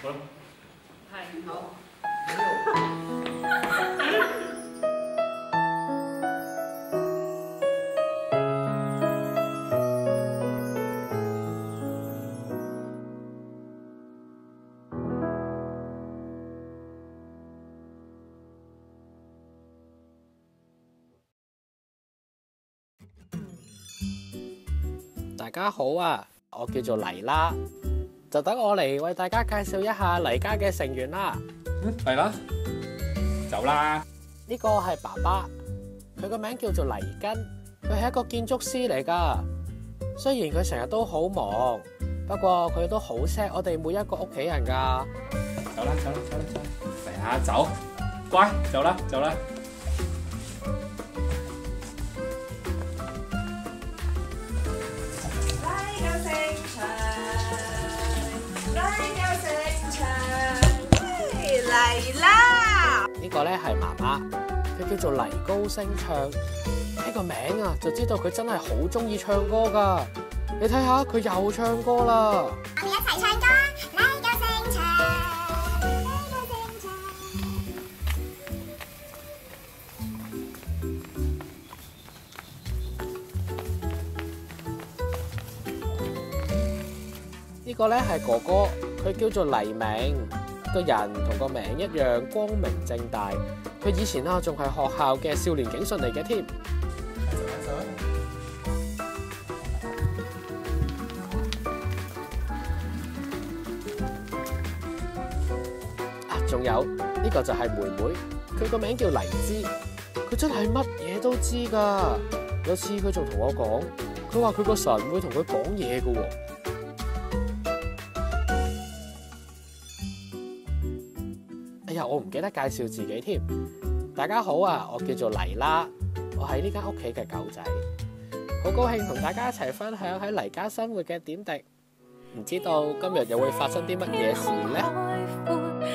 好啦。係好。大家好啊，我叫做黎啦，就等我嚟為大家介紹一下黎家嘅成員啦。嚟啦，走啦。呢個係爸爸，佢個名叫做黎根，佢係一個建築師嚟噶。雖然佢成日都好忙，不過佢都好錫我哋每一個屋企人噶。走啦，走啦，走啦，走啦，嚟啊，走，乖，走啦，走啦。嚟啦！呢個咧係媽媽，佢叫做黎高聲唱。睇個名啊，就知道佢真係好中意唱歌噶。你睇下佢又唱歌啦。我哋一齊唱歌，黎高聲唱，黎高聲唱。呢個咧係哥哥，佢叫做黎明。個人同個名一樣光明正大，佢以前啊仲係學校嘅少年警察嚟嘅添。仲有呢個就係妹妹，佢個名叫黎姿，佢真係乜嘢都知噶。有次佢仲同我講，佢話佢個神會同佢講嘢噶。哎呀，我唔記得介紹自己添。大家好啊，我叫做黎啦，我係呢間屋企嘅狗仔，好高興同大家一齊分享喺黎家生活嘅點滴。唔知道今日又會發生啲乜嘢事呢？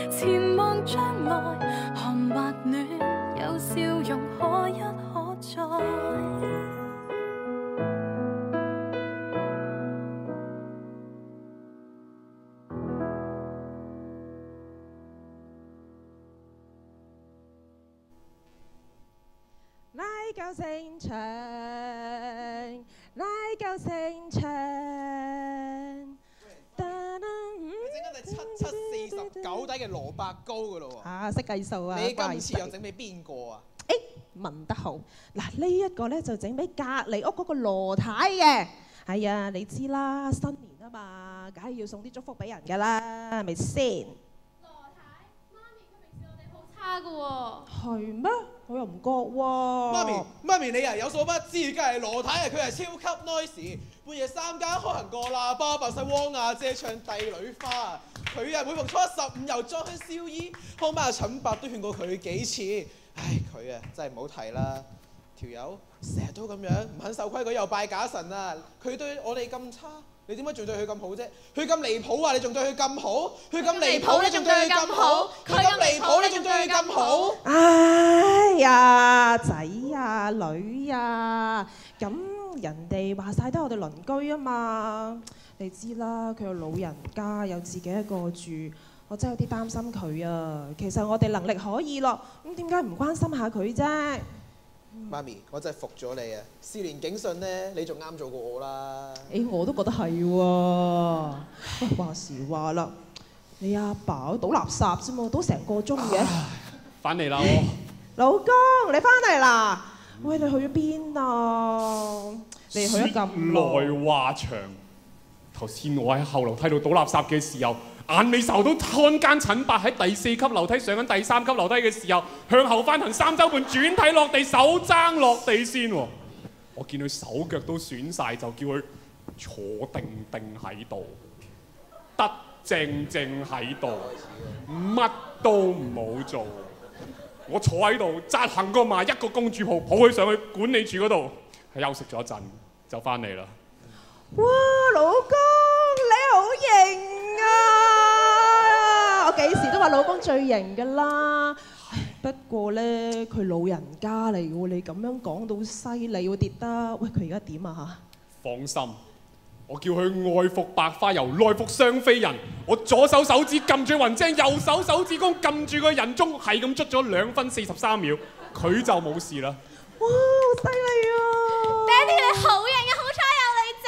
前望將來，寒或暖，有笑容可一可再。黎高聲唱，黎高聲唱。你整緊係7749底嘅蘿蔔糕噶咯喎！啊，識計數啊！你今次又整俾邊個啊？問得好。嗱，呢一個咧就整俾隔離屋嗰個羅太嘅。係啊，你知啦，新年啊嘛，梗係要送啲祝福俾人噶啦，係咪先？羅太，媽咪佢平時我哋好差噶喎。係咩？我又唔覺喎。媽咪你啊有所不知，梗係羅太啊，佢係超級 noise， 半夜3更開行個喇叭，扮晒汪阿姐唱帝女花。佢啊每逢初一15又裝香燒衣，康媽阿陳伯都勸過佢幾次。唉，佢啊真係唔好提啦，條友成日都咁樣，唔肯守規矩又拜假神啊！佢對我哋咁差，你點解仲對佢咁好啫？佢咁離譜啊，你仲對佢咁好？佢咁離譜，你仲對佢咁好？佢咁離譜，你仲對佢咁好？哎呀，仔啊，女啊，咁人哋話晒都係我哋鄰居啊嘛，你知啦，佢有老人家，有自己一個住，我真係有啲擔心佢啊。其實我哋能力可以咯，咁點解唔關心下佢啫？媽咪，我真係服咗你啊！少年警訊呢，你仲啱做過我啦。我都覺得係喎。喂，話時話啦，你阿爸倒垃圾啫嘛，倒成個鐘嘅。翻嚟啦我。老公，你翻嚟啦？喂，你去咗邊啊？你去咗咁耐。來話長，頭先我喺後樓梯度倒垃圾嘅時候，眼尾睄到看更陳伯喺第4級樓梯上緊第3級樓梯嘅時候，向後翻行3周半，轉體落地，手踭落地先喎。我見佢手腳都損晒，就叫佢坐定定喺度，得正正喺度，乜都唔好做。我坐喺度，扎行過埋一個公主抱，抱佢上去管理處嗰度，休息咗一陣就翻嚟啦。哇，老公你好型啊！我幾時都話老公最型㗎啦。不過咧，佢老人家嚟喎，你咁樣講到犀利喎，跌得。喂，佢而家點啊嚇？放心，我叫佢外服白花油，內服雙飛人。我左手手指撳住雲精，右手手指公撳住個人中，係咁捽咗2分43秒，佢就冇事啦。哇，好犀利啊！爹哋你好型啊，好彩有你啫。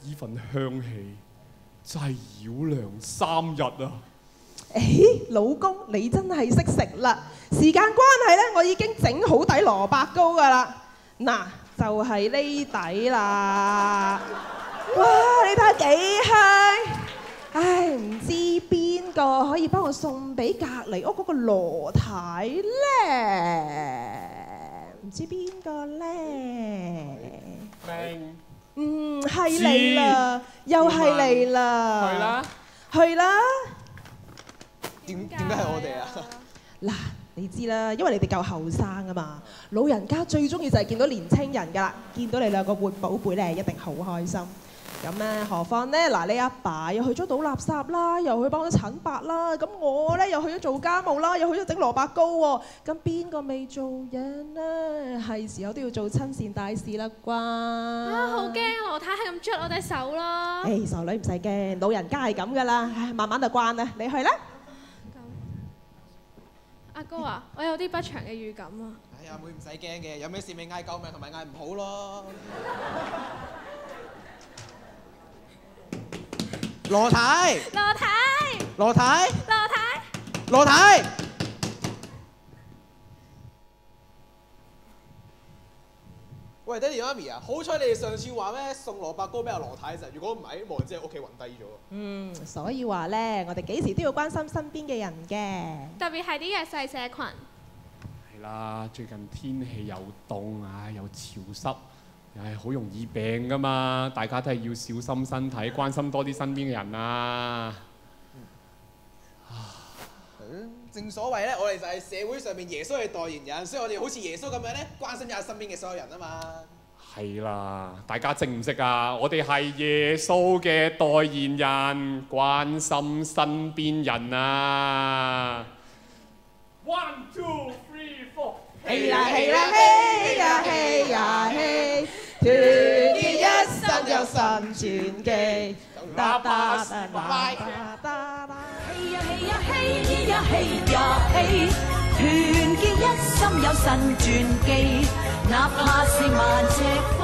呢份香氣真係繞梁3日啊！誒，老公你真係識食啦！時間關係咧，我已經整好底蘿蔔糕㗎啦。嗱，就係呢底啦。哇！你睇下幾香！唉，唔知邊個可以幫我送俾隔離屋嗰個羅太咧？唔知邊個咧？係你啦，又係你啦。係啦，去啦。點解係我哋啊？嗱，你知啦，因為你哋夠後生啊嘛，老人家最中意就係見到年青人㗎啦，見到你兩個活寶貝咧，一定好開心。咁咧，何況咧，嗱，你阿爸又去咗倒垃圾啦，又去幫咗陳伯啦，咁我咧又去咗做家務啦，又去咗整蘿蔔糕喎，咁邊個未做嘢咧？係時候都要做親善大事啦啩！啊，好驚羅太係咁捽我隻手咯。誒，傻女唔使驚，老人家係咁㗎啦，唉，慢慢就慣啦，你去啦。阿哥啊，我有啲不祥嘅預感啊！哎呀，妹唔使驚嘅，有咩事咪嗌救命同埋嗌唔好咯。羅太，羅太，羅太，羅太，羅太。喂，爹哋媽咪啊，好彩你哋上次話咩送蘿蔔糕俾阿羅太啫，如果唔係，冇人知喺屋企暈低咗。所以話咧，我哋幾時都要關心身邊嘅人嘅。特別係啲弱勢社群。係啦，最近天氣又凍啊，又潮濕，唉，好容易病噶嘛，大家都係要小心身體，關心多啲身邊嘅人啊。正所謂咧，我哋就係社會上面耶穌嘅代言人，所以我哋好似耶穌咁樣咧，關心一下身邊嘅所有人啊嘛。係啦，大家識唔識啊？我哋係耶穌嘅代言人，關心身邊人啊！1 2 3 4，嘿呀嘿呀嘿呀嘿呀嘿，團結一心有神傳奇。拜拜。嘿呀嘿呀嘿呀嘿呀嘿，團結一心有神傳奇，哪怕是萬隻風。